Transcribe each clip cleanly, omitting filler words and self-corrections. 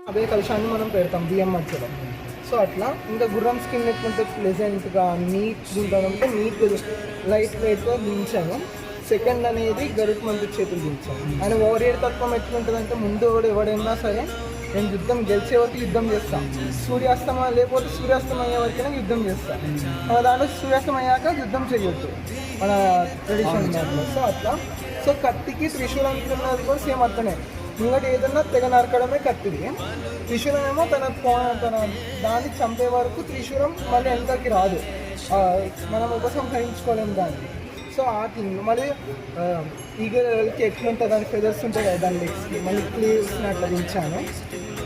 అదే కలశాన్ని మనం పెడతాం బియ్యం మధ్యలో. సో అట్లా ఇంకా గుర్రం స్కిన్ ఎట్లుంటుంది, ప్లెజెంట్గా నీట్గా ఉంటుందంటే నీట్గా లైట్ వెయిట్గా దించాను. సెకండ్ అనేది గరుడ్ మంత్రి చేతులు దించాను. ఆయన ఓవర్ తత్వం ఎట్లుంటుందంటే ముందు ఎవడైనా సరే నేను యుద్ధం గెలిచే వరకు యుద్ధం చేస్తాను, సూర్యాస్తమయం లేకపోతే సూర్యాస్తమయం అయ్యే వరకైనా యుద్ధం చేస్తాను. మన దాంట్లో సూర్యాస్తమయం అయ్యాక యుద్ధం చేయొద్దు మన ట్రెడిషన్ దాంట్లో. సో అట్లా. సో కత్తికి త్రిశూలం ఉన్నది కూడా సేమ్ అట్లనే. ఇంకోటి ఏదన్నా తెగ నరకడమే కత్తిది. త్రిశూలం ఏమో తన దాన్ని చంపే వరకు త్రిశూలం మళ్ళీ వెనకకి రాదు, మనం ఉపసంహరించుకోలేము దాన్ని. సో ఆ థింగ్ మళ్ళీ ఈగలకి ఎట్లుంటుంది, దాని ఫెదర్స్ ఉంటాయి కదా దాని లెగ్స్కి, మళ్ళీ క్లీవ్స్ని అట్లా దించాను.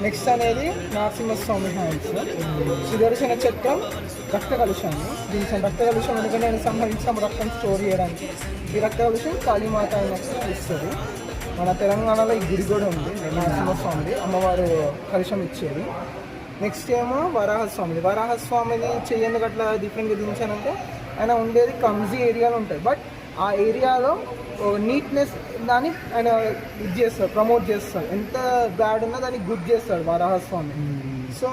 నెక్స్ట్ అనేది నరసింహస్వామి హ్యాండ్స్, సుదర్శన చక్రం, రక్త కలుషాన్ని దించాను. రక్త కలుషం ఎందుకంటే నేను సంహరించిన రక్తం స్టోర్ చేయడానికి. ఈ రక్త కలుషం కాళీమాత అయినట్టు ఇస్తుంది. మన తెలంగాణలో ఈ గుడి కూడా ఉంది నరసింహస్వామిది, అమ్మవారు కలుషం ఇచ్చేది. నెక్స్ట్ ఏమో వరాహస్వామిది. వరాహస్వామిది చెయ్యందుకు అట్లా డిఫరెంట్గా దించానంటే ఆయన ఉండేది కమ్జీ ఏరియాలో ఉంటుంది, బట్ ఆ ఏరియాలో నీట్నెస్ దాన్ని ఆయన ఇది చేస్తాడు, ప్రమోట్ చేస్తాడు. ఎంత బ్యాడ్ ఉన్నా దాన్ని గుడ్ చేస్తాడు వరాహస్వామి. సో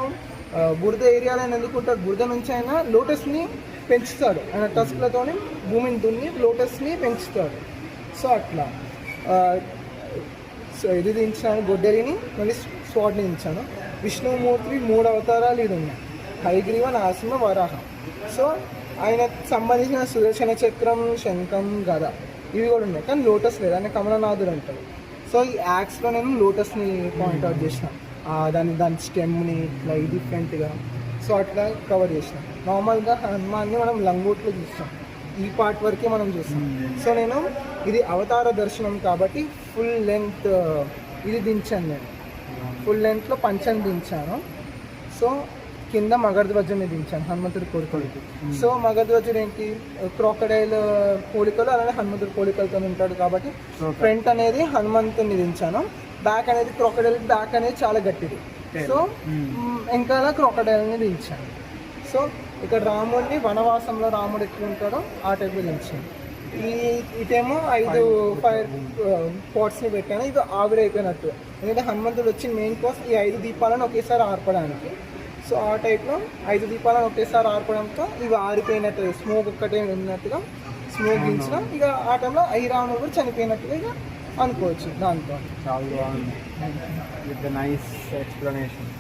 బురద ఏరియాలో ఆయన ఎందుకుంటాడు, బురద నుంచి ఆయన లోటస్ని పెంచుతాడు, ఆయన టస్క్లతోని భూమిని దున్ని లోటస్ని పెంచుతాడు. సో అట్లా సో ఇది దించాను. గొడ్డలిని మళ్ళీ స్వాడ్ని దించాను. విష్ణుమూర్తి 3 అవతారాలు ఇది ఉన్నాయి, హయగ్రీవ, నరసింహ, వరాహ. సో ఆయనకు సంబంధించిన సుదర్శన చక్రం, శంఖం, గద ఇవి కూడా ఉన్నాయి, కానీ లోటస్ లేదు. ఆయన కమలనాథుడు అంటారు. సో ఈ యాక్స్లో నేను లోటస్ని పాయింట్అవుట్ చేసిన, దాని స్టెమ్ని ఇట్లా డిఫరెంట్గా. సో అట్లా కవర్ చేసిన. నార్మల్గా హనుమాన్ని మనం లంగోట్లో చూస్తాం, ఈ పార్ట్ వరకే మనం చూస్తాం. సో నేను ఇది అవతార దర్శనం కాబట్టి ఫుల్ లెంత్ ఇది దించాను. నేను ఫుల్ లెంత్లో పంచని దించాను. సో కింద మగధధ్వజుని దించాను, హనుమంతుడి కోరికలకి. సో మగధధ్వజుడు ఏంటి, క్రాకడైల్ పోలికలు, అలానే హనుమంతుడి పోలికలతో ఉంటాడు కాబట్టి ఫ్రంట్ అనేది హనుమంతుని దించాను. బ్యాక్ అనేది క్రాకడైల్, బ్యాక్ అనేది చాలా గట్టిది. సో ఇంకా క్రాకడైల్ని దించాను. సో ఇక్కడ రాముడిని వనవాసంలో రాముడు ఎట్లా ఉంటాడో ఆ టైప్లో దించాను. ఇటేమో 5 ఫైర్ పాట్స్ని పెట్టాను, ఇది ఆవిరైపోయినట్టు. ఎందుకంటే హనుమంతుడు వచ్చిన మెయిన్ కాస్ట్ ఈ 5 దీపాలను ఒకేసారి ఆర్పడానికి. సో ఆ టైప్లో 5 దీపాలను ఒకేసారి ఆర్పడంతో ఇవి ఆరిపోయినట్టు, స్మోక్ ఒక్కటే ఉన్నట్టుగా స్మోక్ దించిన. ఇక ఆ టైంలో రావణుడు కూడా చనిపోయినట్టుగా ఇక అనుకోవచ్చు. దాంతో చాలా బాగుంది, విత్ నైస్ ఎక్స్ప్లెనేషన్.